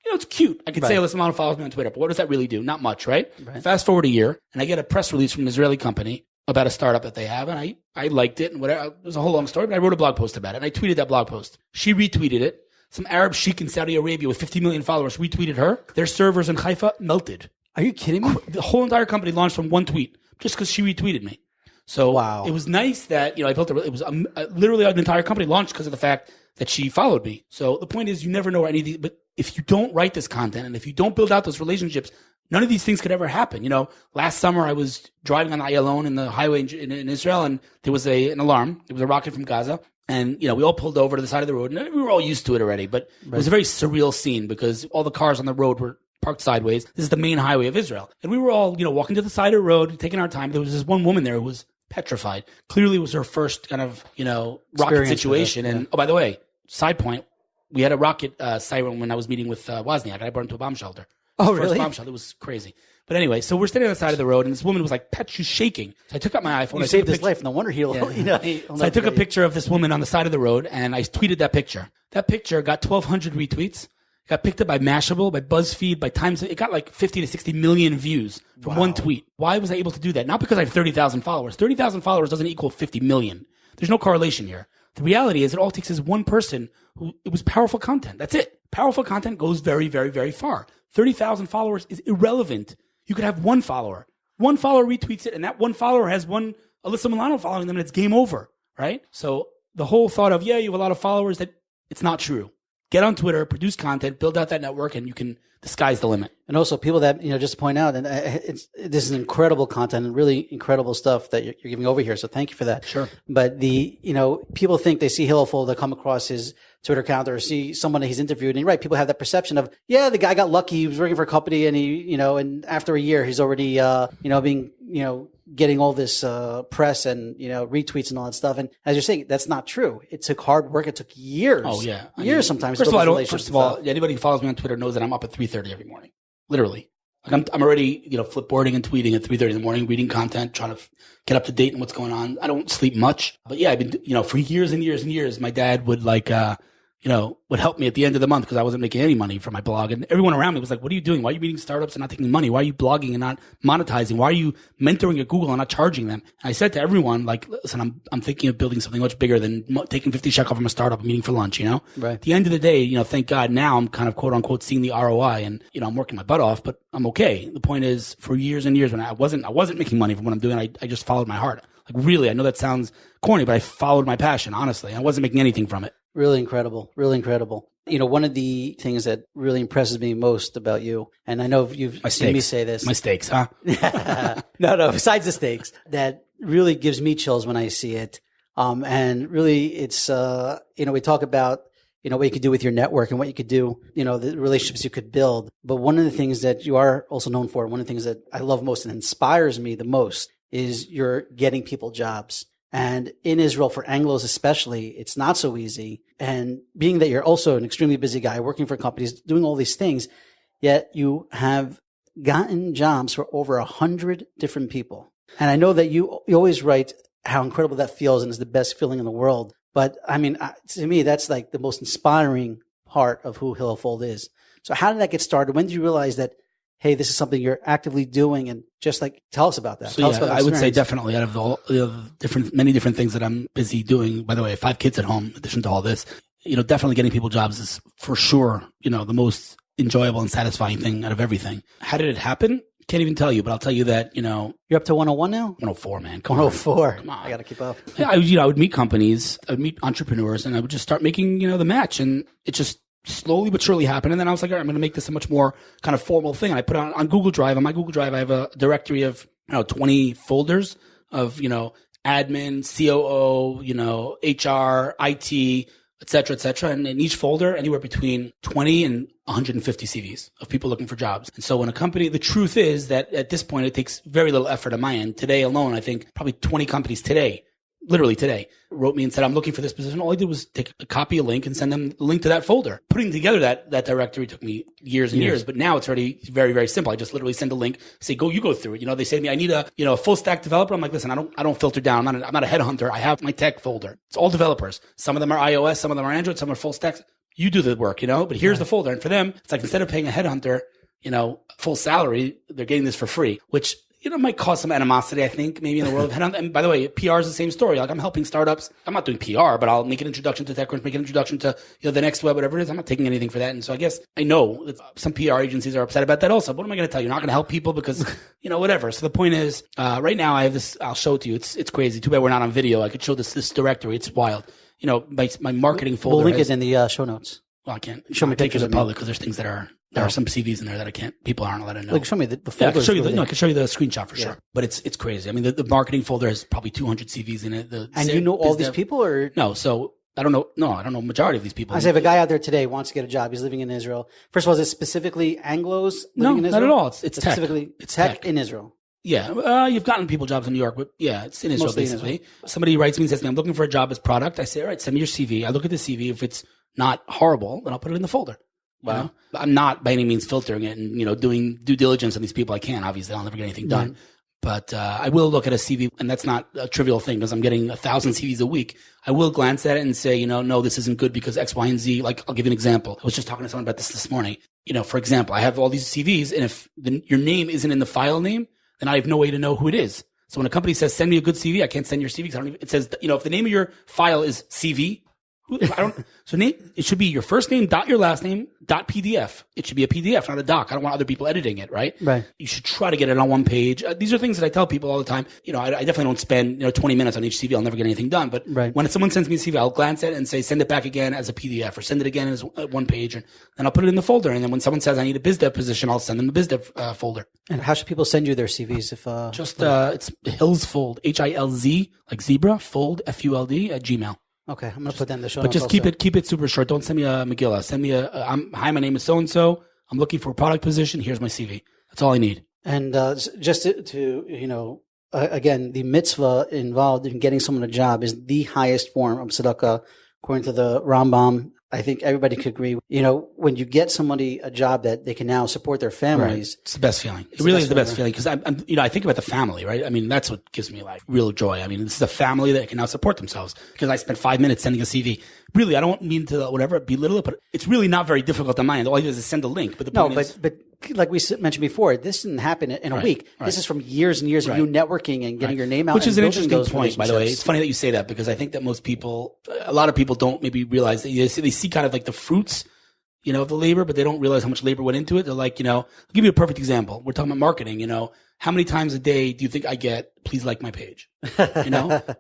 It's cute. I could say Alyssa Milano follows me on Twitter, but what does that really do? Not much, right? Fast forward a year, and I get a press release from an Israeli company about a startup that they have, and I liked it, and whatever. It was a whole long story, but I wrote a blog post about it, and I tweeted that blog post. She retweeted it. Some Arab sheik in Saudi Arabia with 50 million followers retweeted her. Their servers in Haifa melted. Are you kidding me? The whole entire company launched from one tweet just because she retweeted me. So It was nice that I built it was literally an entire company launched because of the fact that she followed me. So the point is, you never know where any of these. But if you don't write this content and if you don't build out those relationships, none of these things could ever happen. Last summer I was driving on the Ayalon in the highway in Israel, and there was an alarm. There was a rocket from Gaza. And, we all pulled over to the side of the road, and we were all used to it already, but it was a very surreal scene because all the cars on the road were parked sideways. This is the main highway of Israel. And we were all, walking to the side of the road, taking our time. There was this one woman there who was petrified. Clearly it was her first kind of, rocket situation. And, oh, by the way, side point, we had a rocket siren when I was meeting with Wozniak, and I brought him to a bomb shelter. Oh, really? First bomb shelter. It was crazy. But anyway, so we're standing on the side of the road, and this woman was like, she's shaking. So I took out my iPhone. You saved his life. No wonder he'll, So I took a picture of this woman on the side of the road, and I tweeted that picture. That picture got 1,200 retweets. It got picked up by Mashable, by BuzzFeed, by Times. It got like 50 to 60 million views from one tweet. Why was I able to do that? Not because I have 30,000 followers. 30,000 followers doesn't equal 50 million. There's no correlation here. The reality is it all takes is one person it was powerful content. That's it. Powerful content goes very, very, very far. 30,000 followers is irrelevant. You could have one follower. One follower retweets it, and that one follower has one Alyssa Milano following them, and it's game over, right? So the whole thought of, you have a lot of followers, that it's not true. Get on Twitter, produce content, build out that network, and the sky's the limit. And also people that, just point out, and this is incredible content and really incredible stuff that you're giving over here. So thank you for that. Sure. But people think they see Hillel Fuld, they come across his Twitter account or see someone that he's interviewed. And you're right, people have that perception of, the guy got lucky. He was working for a company and he, and after a year, he's already, being, getting all this press and retweets and all that stuff. And as you're saying, that's not true. It took hard work. It took years. Oh yeah, Sometimes. First of all, anybody who follows me on Twitter knows that I'm up at 3:30 every morning, literally. Like I'm already flipboarding and tweeting at 3:30 in the morning, reading content, trying to get up to date on what's going on. I don't sleep much, but yeah, I've been for years and years and years. My dad would would help me at the end of the month because I wasn't making any money from my blog. And everyone around me was like, what are you doing? Why are you meeting startups and not taking money? Why are you blogging and not monetizing? Why are you mentoring at Google and not charging them? And I said to everyone, like, listen, I'm thinking of building something much bigger than taking 50 shekel from a startup and meeting for lunch, Right. At the end of the day, thank God now I'm kind of quote unquote seeing the ROI and, I'm working my butt off, but I'm okay. The point is for years and years when I wasn't making money from what I'm doing, I just followed my heart. Like really, I know that sounds corny, but I followed my passion, honestly. I wasn't making anything from it. Really incredible. Really incredible. One of the things that really impresses me most about you, and I know you've seen me say this. My steaks, huh? No, besides the steaks, that really gives me chills when I see it. And really it's, we talk about, what you could do with your network and what you could do, the relationships you could build. But one of the things that you are also known for, one of the things that I love most and inspires me the most is you're getting people jobs. And in Israel, for Anglos especially, it's not so easy. And being that you're also an extremely busy guy working for companies, doing all these things, yet you have gotten jobs for over 100 different people. And I know that you always write how incredible that feels and is the best feeling in the world. But I mean, to me, that's like the most inspiring part of who Hillel Fuld is. So how did that get started? When did you realize that, hey, this is something you're actively doing, and just tell us about that. So I would say definitely out of all many different things that I'm busy doing. By the way, I have 5 kids at home. In addition to all this, definitely getting people jobs is for sure, the most enjoyable and satisfying thing out of everything. How did it happen? Can't even tell you, but I'll tell you that, You're up to 101 now? 104, man. 104. Come on. I got to keep up. Yeah, I would meet companies, I would meet entrepreneurs, and I would just start making, the match, and it just slowly but surely happened. And then I was like, all right, I'm going to make this a much more kind of formal thing. And I put it on Google Drive. On my Google Drive, I have a directory of 20 folders of, admin, COO, HR, IT, et cetera. And in each folder, anywhere between 20 and 150 CVs of people looking for jobs. And so when a company, the truth is that at this point, it takes very little effort on my end. Today alone, I think probably 20 companies literally today, wrote me and said, I'm looking for this position. All I did was take a copy, a link, and send them the link to that folder. Putting together that directory took me years and years, but now it's already very, very simple. I just literally send a link, say, you go through it. They say to me, I need a full stack developer. I'm like, listen, I don't filter down. I'm not a headhunter. I have my tech folder. It's all developers. Some of them are iOS, some of them are Android, some are full stacks. You do the work, but here's the folder. And for them, it's like instead of paying a headhunter, full salary, they're getting this for free, which might cause some animosity, I think, maybe in the world of headhunt. And by the way, PR is the same story. Like I'm helping startups. I'm not doing PR, but I'll make an introduction to TechCrunch, make an introduction to, the next web, whatever it is. I'm not taking anything for that. And so I guess I know that some PR agencies are upset about that also. What am I going to tell you? You're not going to help people because, whatever. So the point is, right now I have this, I'll show it to you. It's crazy. Too bad we're not on video. I could show this directory. It's wild. My marketing folder. We'll link it in the show notes. Well, I can't show me pictures of public because there's things that are some CVs in there that people aren't allowed to know. Like show me the folder. Yeah, I can show you the screenshot for sure. But it's crazy. I mean, the marketing folder has probably 200 CVs in it. And you know all these people, or no? So I don't know. No, I don't know majority of these people. I say if a guy out there today wants to get a job, he's living in Israel. First of all, is it specifically Anglos living in Israel? No, not at all. It's tech. Specifically, it's tech in Israel. Yeah, you've gotten people jobs in New York, but yeah, it's in Israel basically. Somebody writes me and says to me, I'm looking for a job as product. I say, all right, send me your CV. I look at the CV. If it's not horrible, then I'll put it in the folder. Wow. I'm not by any means filtering it and, doing due diligence on these people. I can't, obviously. I'll never get anything done. But I will look at a CV, and that's not a trivial thing because I'm getting 1,000 CVs a week. I will glance at it and say, no, this isn't good because X, Y, and Z. Like, I'll give you an example. I was just talking to someone about this morning. For example, I have all these CVs, and if your name isn't in the file name, then I have no way to know who it is. So when a company says, send me a good CV, I can't send your CV because it says, if the name of your file is CV, it should be your first name dot your last name dot PDF. It should be a PDF, not a doc. I don't want other people editing it, right? Right. You should try to get it on one page. These are things that I tell people all the time. I definitely don't spend 20 minutes on each CV. I'll never get anything done. But when someone sends me a CV, I'll glance at it and say, send it back again as a PDF or send it again as one page, and I'll put it in the folder. And then when someone says I need a biz dev position, I'll send them the biz dev folder. And how should people send you their CVs? If it's Hill's Fuld, HILZ, like zebra, Fuld, FULD at Gmail. Okay, I'm going to put that in the show notes. But just also. keep it super short. Don't send me a Megillah. Send me hi, my name is so-and-so. I'm looking for a product position. Here's my CV. That's all I need. And just to again, the mitzvah involved in getting someone a job is the highest form of tzedakah, according to the Rambam. I think everybody could agree. When you get somebody a job that they can now support their families, right. It's the best feeling. It really is the best feeling because I think about the family, right? I mean, that's what gives me like real joy. I mean, this is a family that can now support themselves because I spent 5 minutes sending a CV. Really, I don't mean to belittle it, but it's really not very difficult on my end. All I do is send a link. But the point is, but like we mentioned before, this didn't happen in a week. Right. This is from years and years of you networking and getting your name out. Which is an interesting point, by the way. It's funny that you say that because I think that a lot of people don't maybe realize that they see kind of like the fruits, of the labor, but they don't realize how much labor went into it. They're like, I'll give you a perfect example. We're talking about marketing, how many times a day do you think I get, please like my page?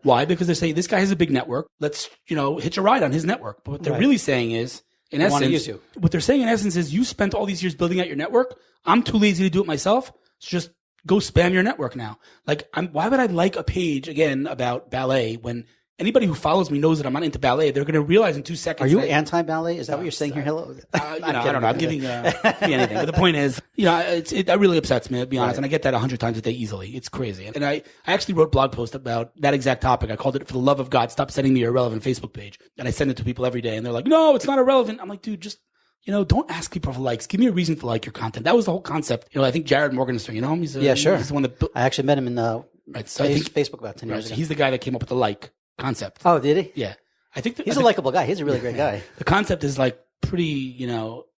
Why? Because they say, this guy has a big network. Let's, hitch a ride on his network. But what they're really saying is, in essence, what they're saying in essence is you spent all these years building out your network. I'm too lazy to do it myself. So just go spam your network now. Like, why would I like a page again about ballet when anybody who follows me knows that I'm not into ballet? They're going to realize in 2 seconds. Are you anti-ballet? Is that what you're saying here, Hillel? I don't know. I'm giving anything. But the point is, that really upsets me, to be honest. And I get that 100 times a day easily. It's crazy. And I actually wrote a blog post about that exact topic. I called it, "For the love of God, stop sending me your irrelevant Facebook page." And I send it to people every day. And they're like, "No, it's not irrelevant." I'm like, dude, just, don't ask people for likes. Give me a reason to like your content. That was the whole concept. I think Jared Morgenstern, him? He's sure. He's the one that I actually met him in Facebook about 10 years ago. He's the guy that came up with the like concept. Oh, did he? Yeah. I think he's a likable guy. He's a really great guy. The concept is like pretty,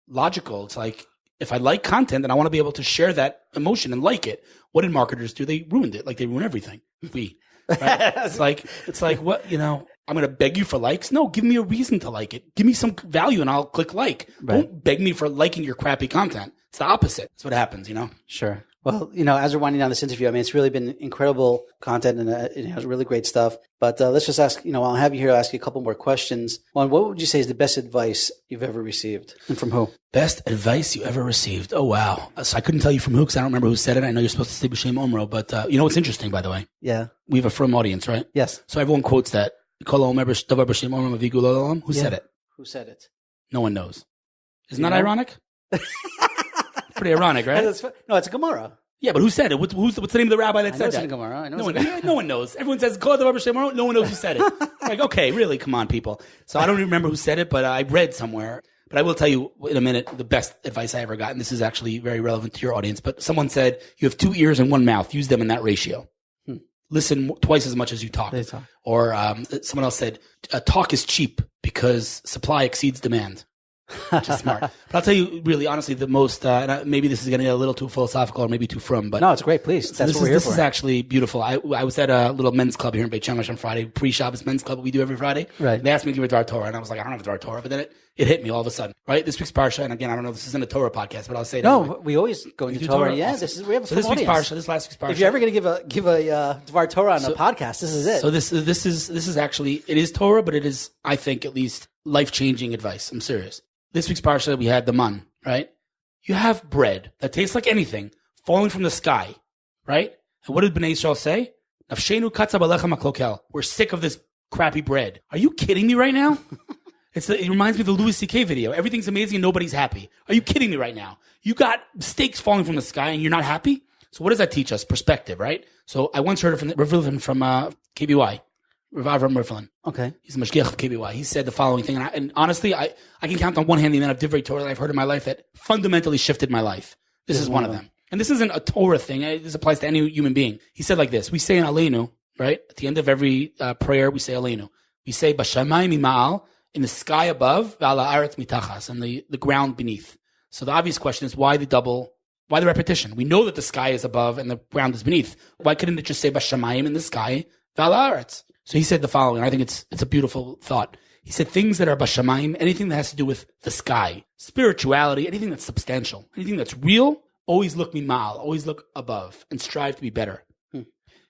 logical. It's like, if I like content, then I want to be able to share that emotion and like it. What did marketers do? They ruined it. Like, they ruin everything. Right? It's like what, I'm going to beg you for likes. No, give me a reason to like it. Give me some value and I'll click like. Right. Don't beg me for liking your crappy content. It's the opposite. That's what happens, Sure. Well, as we're winding down this interview, I mean, it's really been incredible content and it has really great stuff. But let's just ask, I'll have you here to ask you a couple more questions. One, what would you say is the best advice you've ever received, and from who? Best advice you ever received? Oh, wow. So I couldn't tell you from who because I don't remember who said it. I know you're supposed to say B'Shem Omro, but what's interesting, by the way? Yeah. We have a firm audience, right? Yes. So everyone quotes that. Who said it? Who said it? No one knows. Isn't that ironic? Pretty ironic, right? No, it's a Gemara. Yeah, but who said it? What's the name of the rabbi that said that? It's a Gemara. I know no one knows. Everyone says, no one knows who said it. Like, okay, really? Come on, people. So I don't even remember who said it, but I read somewhere. But I will tell you in a minute the best advice I ever got, and this is actually very relevant to your audience. But someone said, you have 2 ears and 1 mouth. Use them in that ratio. Listen twice as much as you talk. Or someone else said, talk is cheap because supply exceeds demand. Which is smart. But I'll tell you, really, honestly, the most, maybe this is getting a little too philosophical or maybe too frum, but. No, it's great, please. That's what we're here for. This is actually beautiful. I was at a little men's club here in Beit Shemesh on Friday, pre-Shabbos men's club we do every Friday. Right. They asked me to give a Dvar Torah, and I was like, I don't have a Dvar Torah, but then it hit me all of a sudden, right? This week's Parsha, and again, I don't know if this isn't a Torah podcast, but I'll say that. No, anyway. We always go into Torah. Yeah, awesome. We have a this week's Parsha, this last week's Parsha. If you're ever going to give a Dvar Torah on a podcast, this is it. So this is actually, it is Torah, but it is, I think, at least life-changing advice. I'm serious. This week's Parsha, we had the man, right? You have bread that tastes like anything falling from the sky, right? And what did Bnei Yisrael say? Nafshenu katza b'lechem haklokel. We're sick of this crappy bread. Are you kidding me right now? It reminds me of the Louis C.K. video. Everything's amazing and nobody's happy. Are you kidding me right now? You got steaks falling from the sky and you're not happy? So what does that teach us? Perspective, right? So I once heard it from Rav Rivlin from KBY. Rav Rivlin. Okay. He's a mashgiach of KBY. He said the following thing, and honestly, I can count on one hand the amount of Divrei Torah that I've heard in my life that fundamentally shifted my life. This is one of them. And this isn't a Torah thing. This applies to any human being. He said like this. We say in Aleinu, right? At the end of every prayer, we say Aleinu. We say Bashamayim Mima'al, in the sky above, V'ala Aretz Mitachas, and the ground beneath. So the obvious question is, why the repetition? We know that the sky is above and the ground is beneath. Why couldn't it just say Bashamayim in the sky, V'ala Aretz? So he said the following. I think it's a beautiful thought. He said things that are bashamayim, anything that has to do with the sky, spirituality, anything that's substantial, anything that's real, always look mimal, always look above and strive to be better.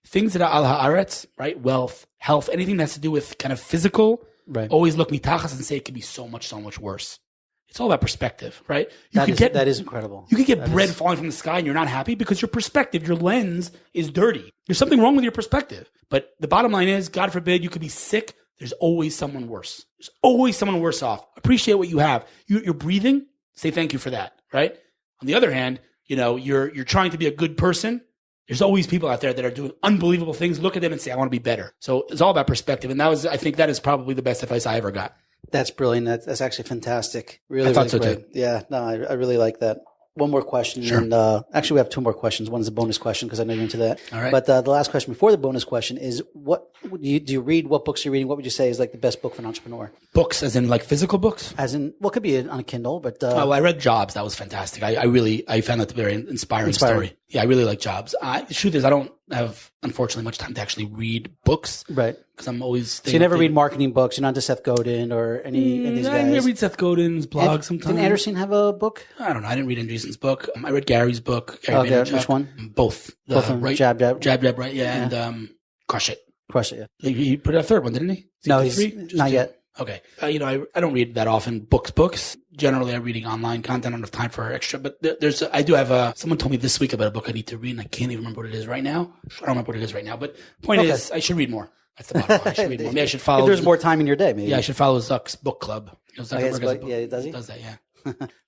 Things that are al haaretz, right? Wealth, health, anything that has to do with kind of physical, right? Always look mitachas and say it could be so much worse. It's all about perspective, right? That is incredible. You could get bread falling from the sky and you're not happy because your perspective, your lens is dirty. There's something wrong with your perspective. But the bottom line is, God forbid, you could be sick. There's always someone worse. There's always someone worse off. Appreciate what you have. You're breathing. Say thank you for that, right? On the other hand, you're trying to be a good person. There's always people out there that are doing unbelievable things. Look at them and say, I want to be better. So it's all about perspective. And I think that is probably the best advice I ever got. That's brilliant. That's actually fantastic. Really, I thought really so great. too. Yeah, no, I really like that. One more question. Sure. And actually, we have two more questions. One is a bonus question because I know you're into that. All right. But the last question before the bonus question is, what do you read? What books are you reading? What would you say is like the best book for an entrepreneur? Books, as in like physical books? As in, well, it could be on a Kindle, but I read Jobs. That was fantastic. I found that a very inspiring story. Yeah, I really like Jobs. The truth is, I don't have, unfortunately, much time to actually read books. Right. Because I'm always... So you never read marketing books? You're not into Seth Godin or any of these guys? I read Seth Godin's blog sometimes. Didn't Anderson have a book? I don't know. I didn't read Anderson's book. I read Gary's book. Gary Vaynerchuk. Which one? Both. Both of them. Right? Jab, right? Yeah. And Crush It. Crush It, yeah. He put out a third one, didn't he? No, he's not yet. Okay. I don't read that often books. Generally, I'm reading online content. I don't have time for extra, but I do have someone told me this week about a book I need to read and I can't even remember what it is right now. I don't remember what it is right now, but point is I should read more. That's the bottom line. I should read more. Maybe I should follow. If there's more time in your day, maybe. Yeah, I should follow Zuck's book club. Zuckerberg has a book. Yeah, does he? Does that, yeah.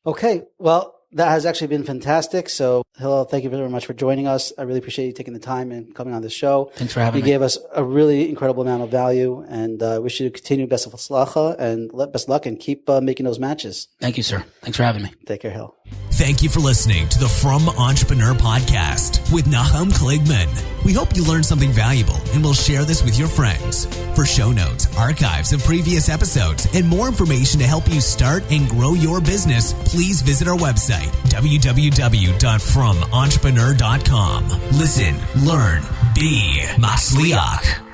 Okay. Well, that has actually been fantastic. So, Hillel, thank you very much for joining us. I really appreciate you taking the time and coming on this show. Thanks for having me. You gave us a really incredible amount of value, and wish you to continue best of slacha and best luck and keep making those matches. Thank you, sir. Thanks for having me. Take care, Hillel. Thank you for listening to the From Entrepreneur Podcast with Nahum Kligman. We hope you learned something valuable and will share this with your friends. For show notes, archives of previous episodes, and more information to help you start and grow your business, please visit our website, www.fromentrepreneur.com. Listen, learn, be Matzliach.